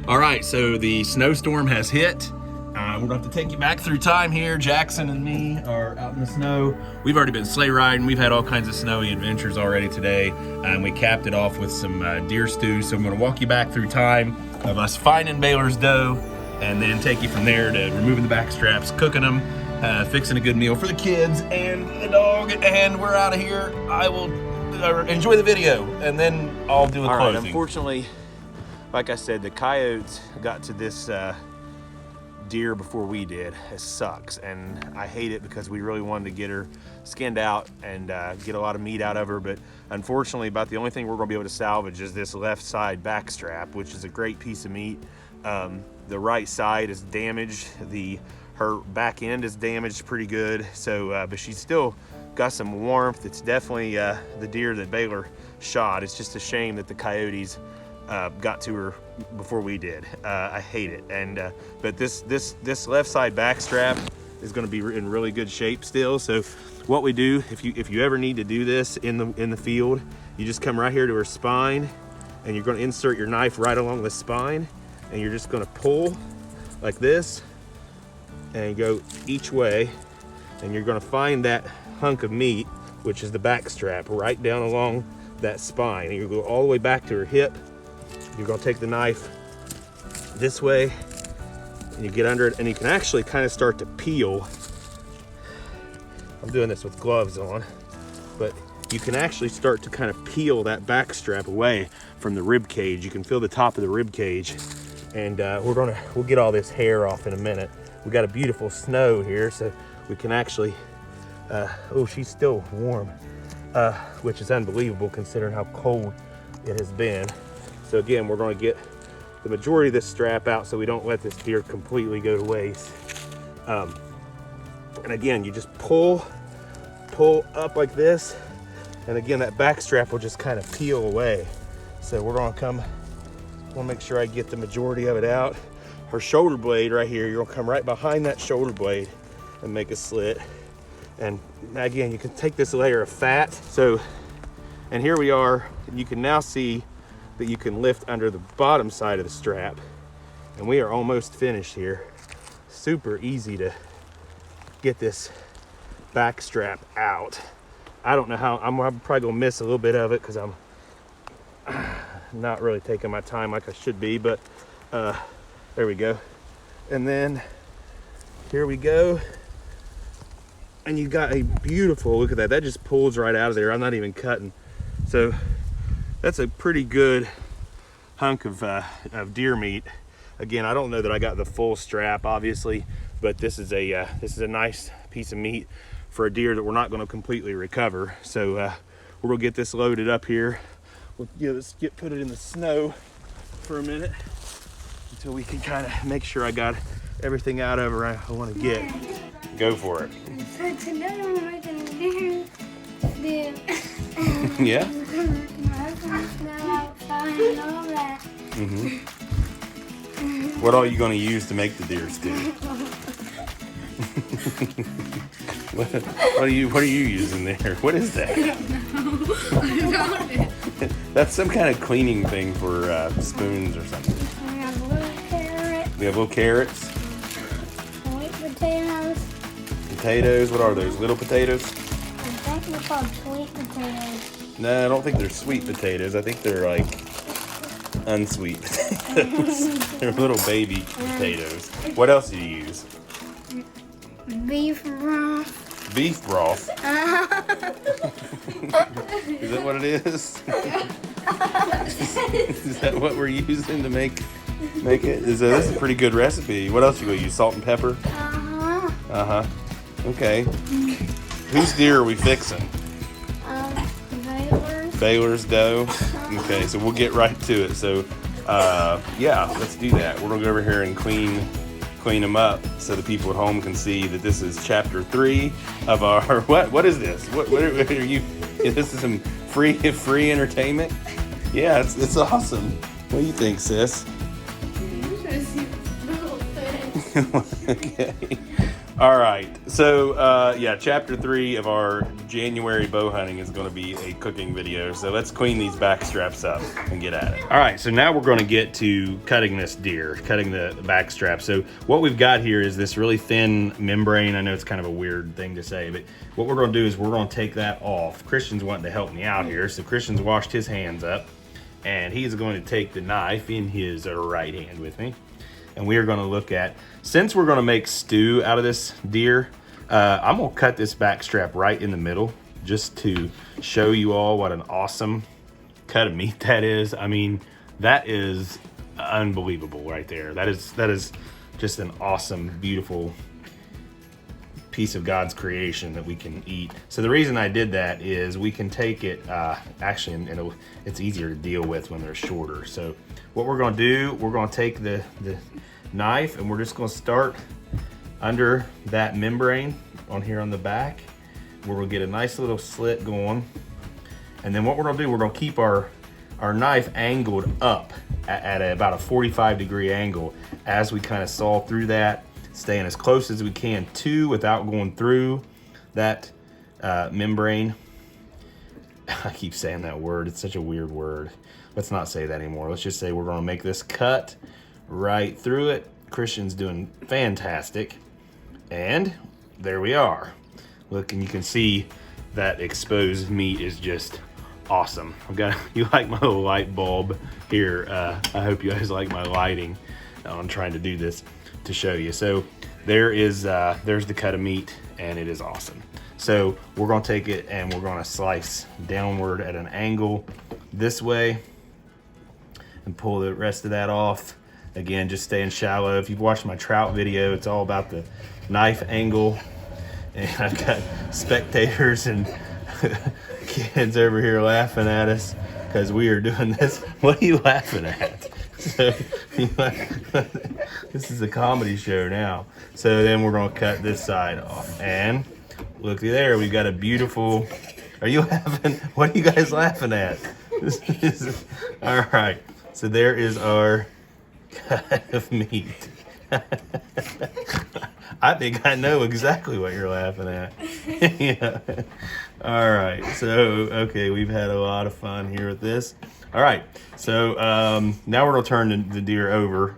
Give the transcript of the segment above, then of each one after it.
All right, so the snowstorm has hit. We're gonna have to take you back through time here. Jackson and me are out in the snow. We've already been sleigh riding. We've had all kinds of snowy adventures already today. And we capped it off with some deer stew. So I'm gonna walk you back through time of us finding Baylor's doe and then take you from there to removing the back straps, cooking them, fixing a good meal for the kids and the dog, and we're out of here. I will enjoy the video and then I'll do a closing. All right, unfortunately, like I said, the coyotes got to this deer before we did. It sucks, and I hate it because we really wanted to get her skinned out and get a lot of meat out of her, but unfortunately about the only thing we're gonna be able to salvage is this left side back strap, which is a great piece of meat. The right side is damaged, her back end is damaged pretty good, so but she's still got some warmth. It's definitely the deer that Baylor shot. It's just a shame that the coyotes got to her before we did. I hate it, and but this left side back strap is going to be in really good shape still. So what we do, if you ever need to do this in the field, you just come right here to her spine, and you're going to insert your knife right along the spine, and you're just going to pull like this, and you go each way, and you're going to find that hunk of meat, which is the back strap, right down along that spine, and you go all the way back to her hip. You're gonna take the knife this way and you get under it, and you can actually kind of start to peel. I'm doing this with gloves on, but you can actually start to kind of peel that back strap away from the rib cage. You can feel the top of the rib cage, and we'll get all this hair off in a minute. We got a beautiful snow here, so we can actually, oh, she's still warm, which is unbelievable considering how cold it has been. So again, we're going to get the majority of this strap out so we don't let this deer completely go to waste. And again, you just pull up like this, and again, that back strap will just kind of peel away. So we're going to I want to make sure I get the majority of it out. Her shoulder blade right here, you're going to come right behind that shoulder blade and make a slit. And again, you can take this layer of fat. So, and here we are, you can now see that you can lift under the bottom side of the strap, and we are almost finished here. Super easy to get this back strap out. I don't know how, I'm probably gonna miss a little bit of it because I'm not really taking my time like I should be, but there we go. And then here we go, and you got a beautiful, look at that, that just pulls right out of there. I'm not even cutting. So that's a pretty good hunk of deer meat. Again, I don't know that I got the full strap, obviously, but this is a nice piece of meat for a deer that we're not going to completely recover. So we're gonna get this loaded up here. We'll put it in the snow for a minute until we can kind of make sure I got everything out of her I want to get. Go for it. So today we're gonna do Yeah. What all are you going to use to make the deer stew? what are you using there? What is that? That's some kind of cleaning thing for spoons or something. We have little carrots. We have little carrots. Sweet potatoes. Potatoes. What are those? Little potatoes? I think they're called sweet potatoes. No, I don't think they're sweet potatoes. I think they're like unsweet potatoes. They're little baby potatoes. What else do you use? Beef broth. Beef broth. Is that what it is? Is that what we're using to make it? This is a pretty good recipe. What else you gonna use? Salt and pepper? Okay. Whose deer are we fixing? Baylor's doe. Okay, so we'll get right to it. So yeah, let's do that. We're gonna go over here and clean them up so the people at home can see that this is chapter 3 of our what is this? What are you? This is some free entertainment? Yeah, it's awesome. What do you think, sis? You should see the little thing. Okay. All right, so yeah, chapter 3 of our January bow hunting is going to be a cooking video. So let's clean these back straps up and get at it. All right, so now we're going to get to cutting this deer, cutting the back strap. So what we've got here is this really thin membrane. I know it's kind of a weird thing to say, but what we're going to do is we're going to take that off. Christian's wanting to help me out here, so Christian's washed his hands up, and he's going to take the knife in his right hand with me. And we are going to look at, since we're going to make stew out of this deer, I'm going to cut this back strap right in the middle just to show you all what an awesome cut of meat that is. I mean, that is unbelievable right there. That is just an awesome, beautiful piece of God's creation that we can eat. So the reason I did that is we can take it, actually, and it's easier to deal with when they're shorter. So what we're going to do, we're going to take the knife and we're just going to start under that membrane on here on the back, where we'll get a nice little slit going. And then what we're going to do, we're going to keep our knife angled up at about a 45-degree angle as we kind of saw through that, staying as close as we can to without going through that membrane. I keep saying that word. It's such a weird word. Let's not say that anymore. Let's just say we're going to make this cut right through it. Christian's doing fantastic. And there we are. Look, and you can see that exposed meat is just awesome. You like my little light bulb here. I hope you guys like my lighting on trying to do this to show you. So there's the cut of meat, and it is awesome. So we're going to take it and we're going to slice downward at an angle this way and pull the rest of that off. Again, just staying shallow. If you've watched my trout video, it's all about the knife angle. And I've got spectators and kids over here laughing at us because we are doing this. What are you laughing at? So, this is a comedy show now. So then we're going to cut this side off. And looky there, we've got a beautiful... Are you laughing? What are you guys laughing at? All right. So there is our cut of meat. I think I know exactly what you're laughing at. Yeah. All right. So, okay, we've had a lot of fun here with this. All right. So now we're going to turn the deer over.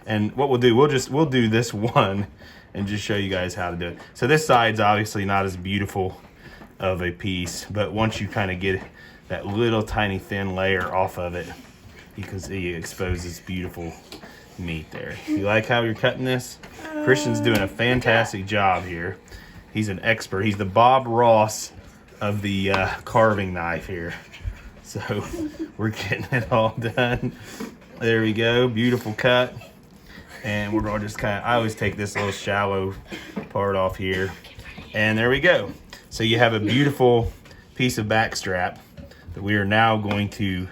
And what we'll do, we'll do this one and just show you guys how to do it. So this side's obviously not as beautiful of a piece, but once you kind of get that little tiny thin layer off of it, you can see it exposes beautiful meat there. You like how you're cutting this? Christian's doing a fantastic job here. He's an expert. He's the Bob Ross of the carving knife here. So we're getting it all done. There we go. Beautiful cut. And we're going to just I always take this little shallow part off here. And there we go. So you have a beautiful piece of back strap that we are now going to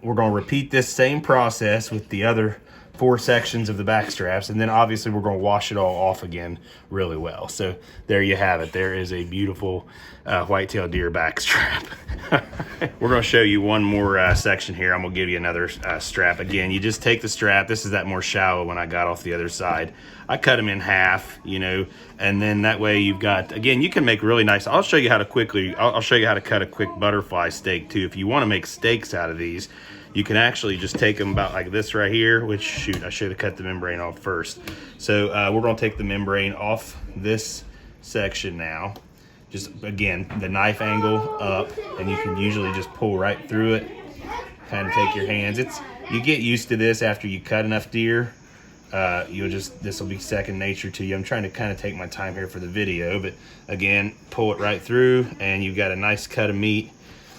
we're going to repeat this same process with the other 4 sections of the back straps, and then obviously we're going to wash it all off again really well. So there you have it. There is a beautiful whitetail deer back strap. We're going to show you one more section here. I'm going to give you another strap. Again, you just take the strap. This is that more shallow one I got off the other side. I cut them in half, you know, and then that way you've got, again, you can make really nice. I'll show you how to I'll show you how to cut a quick butterfly steak too. If you want to make steaks out of these, you can actually just take them about like this right here, which, shoot, I should have cut the membrane off first. So we're going to take the membrane off this section now. Just, again, the knife angle up, and you can usually just pull right through it. Kind of take your hands. You get used to this after you cut enough deer. This will be second nature to you. I'm trying to kind of take my time here for the video, but again, pull it right through, and you've got a nice cut of meat.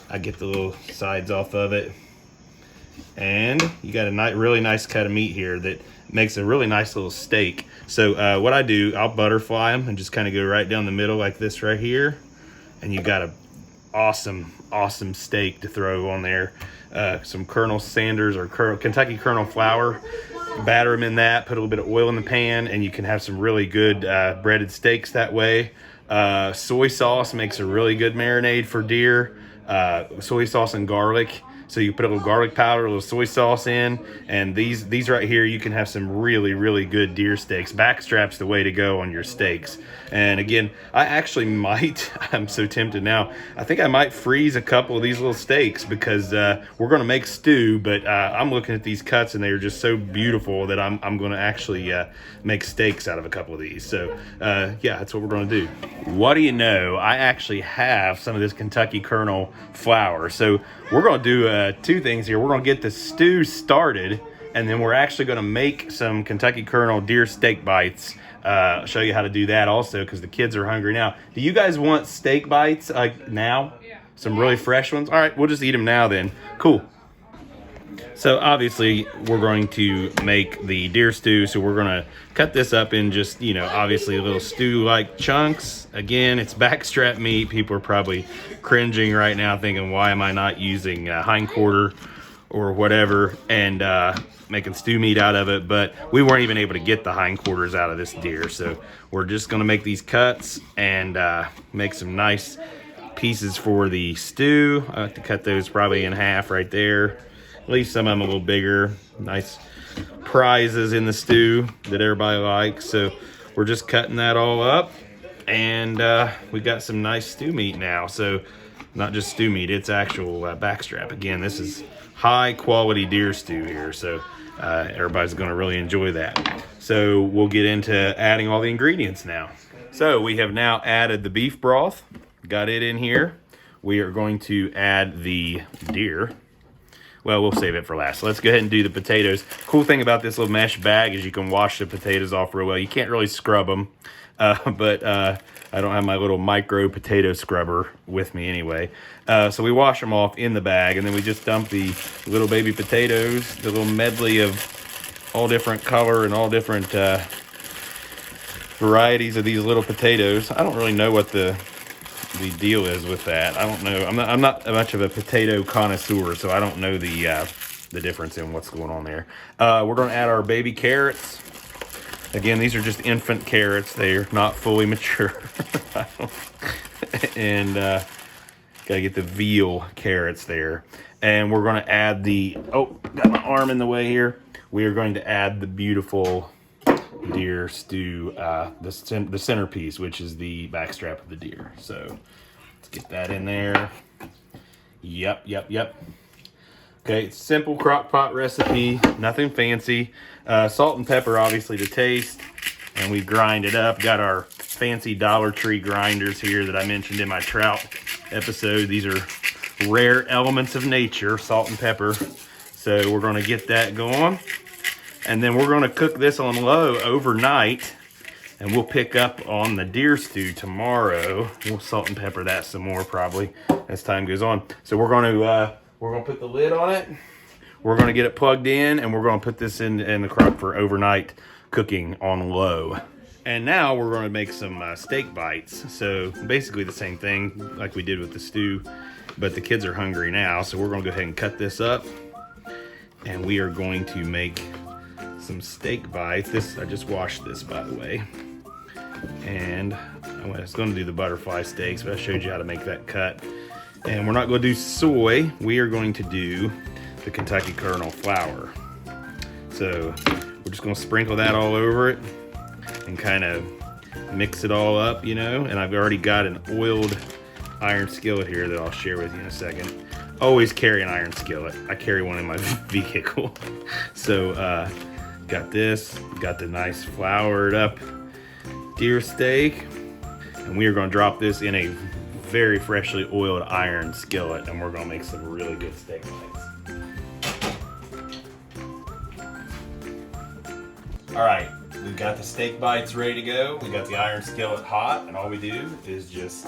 I get the little sides off of it. And you got a really nice cut of meat here that makes a really nice little steak. So what I do, I'll butterfly them and just kind of go right down the middle like this right here. And you got a awesome steak to throw on there. Some Colonel Sanders or Kentucky Colonel flour. Batter them in that, put a little bit of oil in the pan, and you can have some really good breaded steaks that way. Soy sauce makes a really good marinade for deer. Soy sauce and garlic So you put a little garlic powder, a little soy sauce in, and these right here, you can have some really, really good deer steaks. Backstrap's the way to go on your steaks. And again, I actually might, I'm so tempted now, I think I might freeze a couple of these little steaks because we're going to make stew, but I'm looking at these cuts and they are just so beautiful that I'm going to actually make steaks out of a couple of these. So yeah, that's what we're going to do. What do you know? I actually have some of this Kentucky Colonel flour. So we're going to do two things here. We're going to get the stew started, and then we're actually going to make some Kentucky Colonel deer steak bites. Show you how to do that also because the kids are hungry now. Do you guys want steak bites like now? Some really fresh ones? All right, we'll just eat them now then. Cool. So obviously we're going to make the deer stew. So we're going to cut this up in just, you know, obviously little stew-like chunks. Again, it's backstrap meat. People are probably cringing right now thinking, why am I not using hindquarter or whatever and making stew meat out of it? But we weren't even able to get the hindquarters out of this deer. So we're just going to make these cuts and make some nice pieces for the stew. I like to cut those probably in half right there. Leave some of them a little bigger. Nice prizes in the stew that everybody likes. So we're just cutting that all up, and we got some nice stew meat now. So not just stew meat, it's actual backstrap. Again, this is high quality deer stew here. So everybody's gonna really enjoy that. So we'll get into adding all the ingredients now. So we have now added the beef broth, got it in here. We are going to add the deer. Well, we'll save it for last. So let's go ahead and do the potatoes. Cool thing about this little mesh bag is you can wash the potatoes off real well. You can't really scrub them, but I don't have my little micro potato scrubber with me anyway. So we wash them off in the bag, and then we just dump the little baby potatoes, the little medley of all different color and all different varieties of these little potatoes. I don't really know what the deal is with that. I don't know. I'm not much of a potato connoisseur, so I don't know the difference in what's going on there. We're going to add our baby carrots. Again, these are just infant carrots. They're not fully mature. And gotta get the veal carrots there. And we're going to add the, oh, got my arm in the way here. We are going to add the beautiful deer stew, the centerpiece, which is the backstrap of the deer. So let's get that in there. Yep. Okay, it's simple crock pot recipe, nothing fancy. Salt and pepper obviously to taste, and we grind it up. Got our fancy Dollar Tree grinders here that I mentioned in my trout episode. These are rare elements of nature, salt and pepper. So we're going to get that going. And then we're going to cook this on low overnight, and we'll pick up on the deer stew tomorrow. We'll salt and pepper that some more probably as time goes on. So we're going to put the lid on it. We're going to get it plugged in, and we're going to put this in the crock for overnight cooking on low. And now we're going to make some steak bites. So basically the same thing like we did with the stew, but the kids are hungry now, so we're going to go ahead and cut this up, and we are going to make some steak bites. I just washed this, by the way, and I was going to do the butterfly steaks, but I showed you how to make that cut. And we're not going to do soy. We are going to do the Kentucky Colonel flour. So we're just going to sprinkle that all over it and kind of mix it all up, you know. And I've already got an oiled iron skillet here that I'll share with you in a second. Always carry an iron skillet. I carry one in my vehicle. So got this, got the nice floured up deer steak, and we are going to drop this in a very freshly oiled iron skillet, and we're going to make some really good steak bites. All right, we've got the steak bites ready to go. We got the iron skillet hot, and all we do is just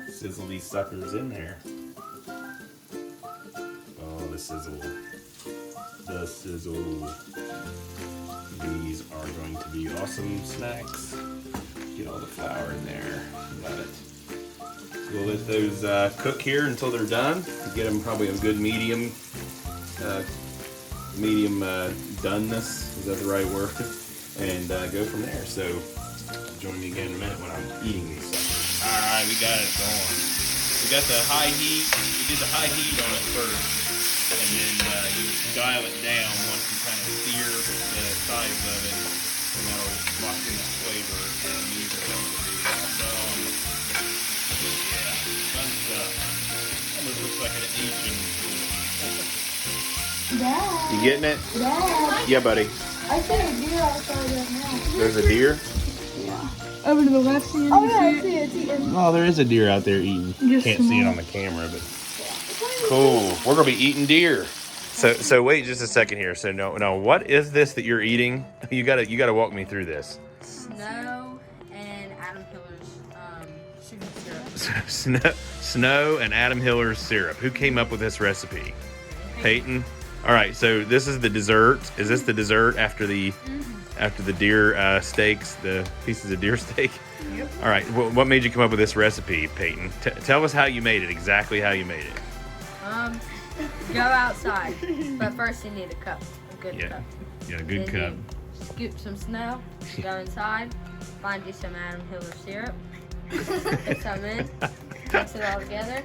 sizzle these suckers in there. Oh, the sizzle. The sizzle. These are going to be awesome snacks. Get all the flour in there. Love it. We'll let those cook here until they're done. Get them probably a good medium doneness. Is that the right word? And go from there. So join me again in a minute when I'm eating these suckers. All right, we got it going. We got the high heat. We did the high heat on it first. And dial it down once you kind of sear the size of it, and that'll lock in that flavor and usually yeah, fun stuff. Almost looks like an Asian. Dad. You getting it? Dad. Yeah, buddy. I see a deer outside right now. There's a deer? Over to the left hand. Oh, yeah, I see it. It's eating. Oh, there is a deer out there eating. Just Can't see it on the camera, but cool. We're gonna be eating deer. So wait just a second here. So no, what is this that you're eating? You gotta walk me through this. Snow and Adam Hiller's sugar syrup. Snow and Adam Hiller's syrup. Who came up with this recipe? Peyton. All right. So this is the dessert. Is this the dessert after the deer steaks, the pieces of deer steak? Yep. All right. What made you come up with this recipe, Peyton? Tell us how you made it. Exactly how you made it. Go outside, but first you need a cup, a good cup. Yeah, good Then cup. you scoop some snow, go inside, find you some Adam Hiller syrup, put some in, mix it all together,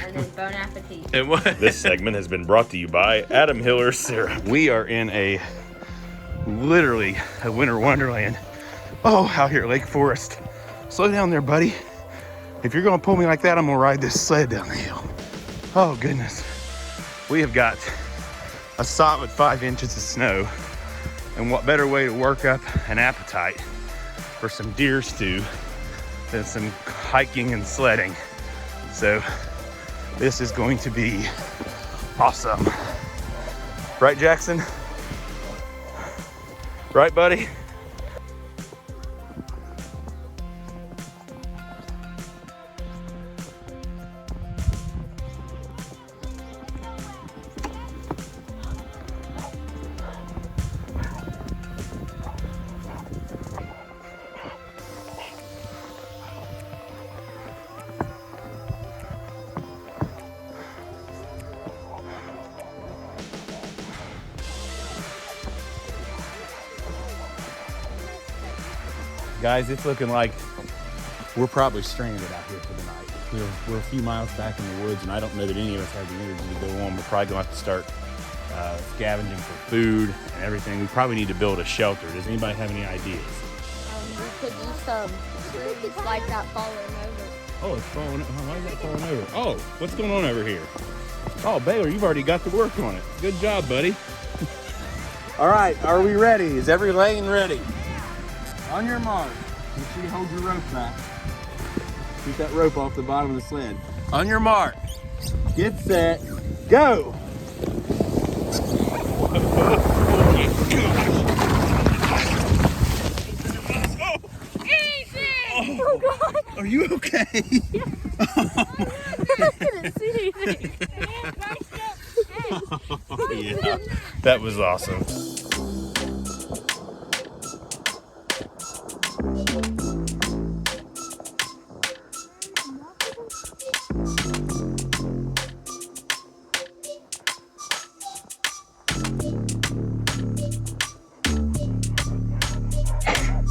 and then bon appetit. And what? This segment has been brought to you by Adam Hiller syrup. We are in literally a winter wonderland. Oh, out here at Lake Forest. Slow down there, buddy. If you're gonna pull me like that, I'm gonna ride this sled down the hill. Oh goodness. We have got a solid 5 inches of snow. And what better way to work up an appetite for some deer stew than some hiking and sledding. So this is going to be awesome. Right, Jackson? Right, buddy? Guys, it's looking like we're probably stranded out here for the night. We're a few miles back in the woods, and I don't know that any of us have the energy to go on. We're probably going to have to start scavenging for food and everything. We probably need to build a shelter. Does anybody have any ideas? We could use some trees like that falling over. Oh, it's falling. Why is that falling over? Oh, what's going on over here? Oh, Baylor, you've already got to work on it. Good job, buddy. All right, are we ready? Is every lane ready? On your mark. Make sure you hold your rope back. Keep that rope off the bottom of the sled. On your mark. Get set. Go! Oh God! Are you okay? Yeah. I couldn't see anything. Oh, yeah. That was awesome.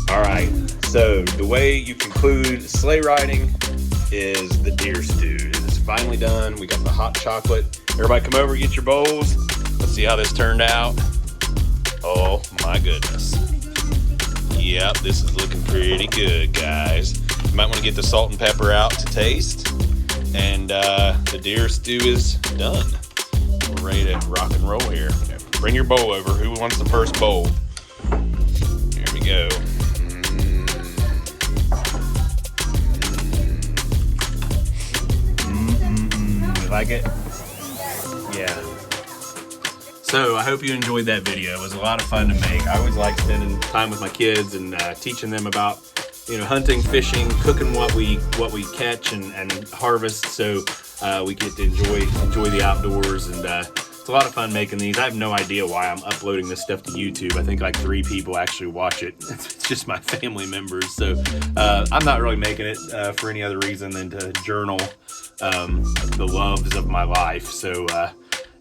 All right, so the way you conclude sleigh riding is the deer stew. It's finally done. We got the hot chocolate. Everybody come over, get your bowls. Let's see how this turned out. Oh my goodness. Yep, this is looking pretty good, guys. You might want to get the salt and pepper out to taste. And the deer stew is done. We're ready to rock and roll here. Bring your bowl over. Who wants the first bowl? Here we go. You like it? Yeah. So I hope you enjoyed that video. It was a lot of fun to make. I always like spending time with my kids and teaching them about, hunting, fishing, cooking what we catch and harvest. So we get to enjoy the outdoors, and it's a lot of fun making these. I have no idea why I'm uploading this stuff to YouTube. I think like 3 people actually watch it. It's just my family members. So I'm not really making it for any other reason than to journal the loves of my life. So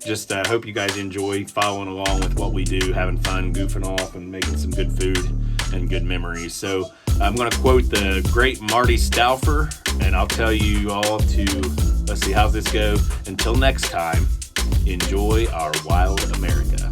just hope you guys enjoy following along with what we do, having fun, goofing off, and making some good food and good memories. So I'm going to quote the great Marty Stauffer, and I'll tell you all to, let's see, how's this go? Until next time, Enjoy our wild America.